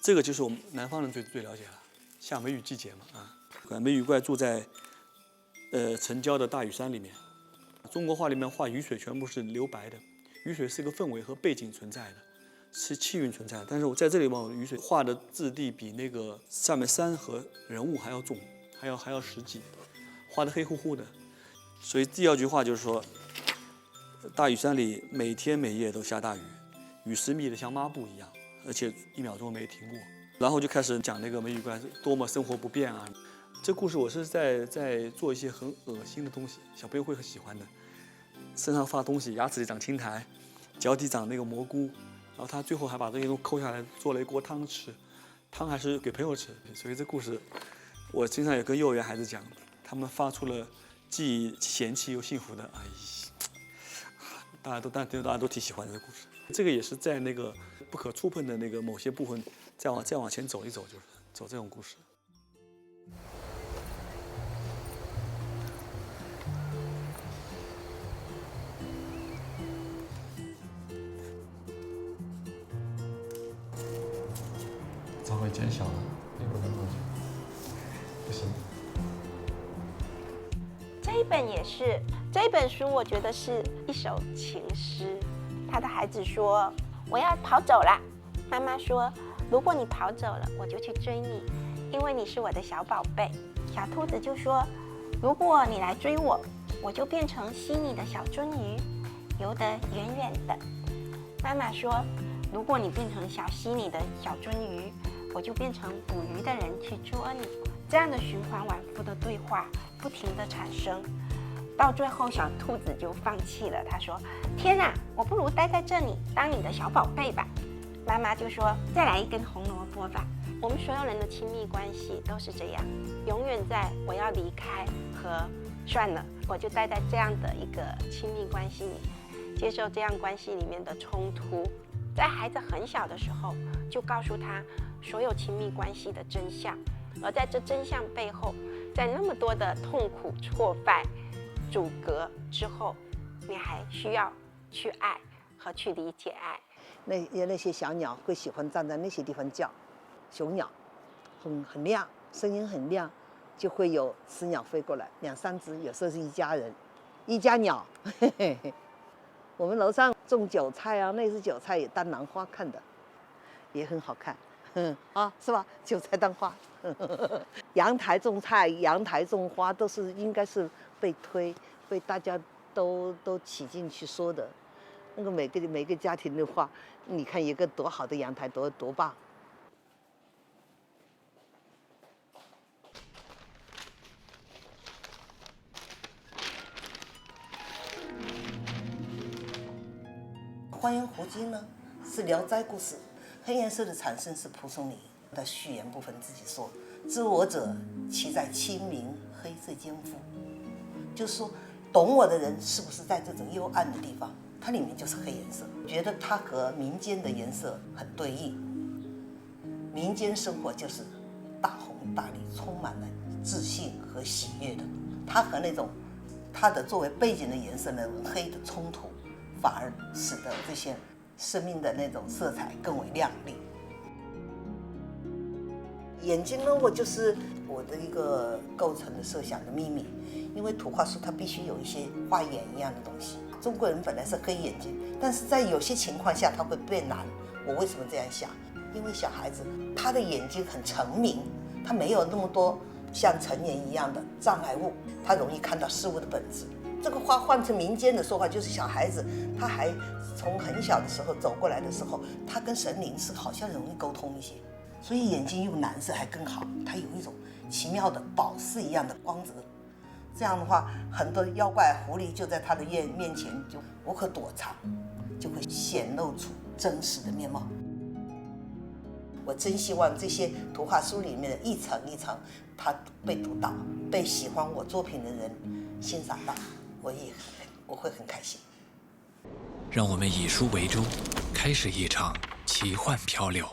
这个就是我们南方人最了解了，像梅雨季节嘛啊。梅雨怪住在城郊的大屿山里面。中国画里面画雨水全部是留白的，雨水是个氛围和背景存在的，是气韵存在的。但是我在这里把雨水画的质地比那个上面山和人物还要重，还要实际，画的黑乎乎的。所以第二句话就是说，大屿山里每天每夜都下大雨，雨是密的像抹布一样，而且1秒钟没停过。然后就开始讲那个梅雨怪多么生活不便啊。这故事我是在做一些很恶心的东西，小朋友会很喜欢的。身上发东西，牙齿里长青苔，脚底长那个蘑菇，然后他最后还把这些都抠下来做了一锅汤吃，汤还是给朋友吃。所以这故事我经常也跟幼儿园孩子讲，他们发出了既嫌弃又幸福的大家都挺喜欢这个故事。这个也是在那个不可触碰的那个某些部分再往前走一走，就是走这种故事。稍微减小了，也不能多久，不行。这一本也是，这一本书我觉得是一首情诗。他的孩子说：“我要跑走了。”妈妈说：“如果你跑走了，我就去追你，因为你是我的小宝贝。”小兔子就说：“如果你来追我，我就变成吸你的小鳟鱼，游得远远的。”妈妈说：“如果你变成吸你的小鳟鱼，我就变成捕鱼的人去捉你。”这样的循环往复的对话不停地产生，到最后小兔子就放弃了。他说：“天哪，我不如待在这里当你的小宝贝吧。”妈妈就说：“再来一根红萝卜吧。”我们所有人的亲密关系都是这样，永远在我要离开和算了，我就待在这样的一个亲密关系里，接受这样关系里面的冲突。在孩子很小的时候，就告诉他所有亲密关系的真相，而在这真相背后，在那么多的痛苦、挫败、阻隔之后，你还需要去爱和去理解爱。那些小鸟会喜欢站在那些地方叫，雄鸟很亮，声音很亮，就会有雌鸟飞过来，2、3只，有时候是一家人，一家鸟。我们楼上种韭菜啊，那是韭菜也当兰花看的，也很好看，是吧？韭菜当花，阳台种菜、阳台种花都是应该是被大家都挤进去说的。那个每个家庭的话，你看一个多好的阳台，多棒。《欢迎胡姬》呢是《聊斋》故事，黑颜色的产生是蒲松龄的序言部分自己说：“知我者，其在清明黑色间乎？”就是说，懂我的人是不是在这种幽暗的地方？它里面就是黑颜色，觉得它和民间的颜色很对应。民间生活就是大红大绿，充满了自信和喜悦的。它和那种它的作为背景的颜色那种黑的冲突，反而使得这些生命的那种色彩更为亮丽。眼睛呢，我就是我的一个构成的设想的秘密，因为图画书它必须有一些画眼一样的东西。中国人本来是黑眼睛，但是在有些情况下它会变蓝。我为什么这样想？因为小孩子他的眼睛很澄明，他没有那么多像成年一样的障碍物，他容易看到事物的本质。这个话换成民间的说法，就是小孩子他还从很小的时候走过来的时候，他跟神灵是好像容易沟通一些，所以眼睛用蓝色还更好，它有一种奇妙的宝石一样的光泽。这样的话，很多妖怪狐狸就在他的面前就无可躲藏，就会显露出真实的面貌。我真希望这些图画书里面的一层一层，它被读到，被喜欢我作品的人欣赏到，我会很开心。让我们以书为舟，开始一场奇幻漂流。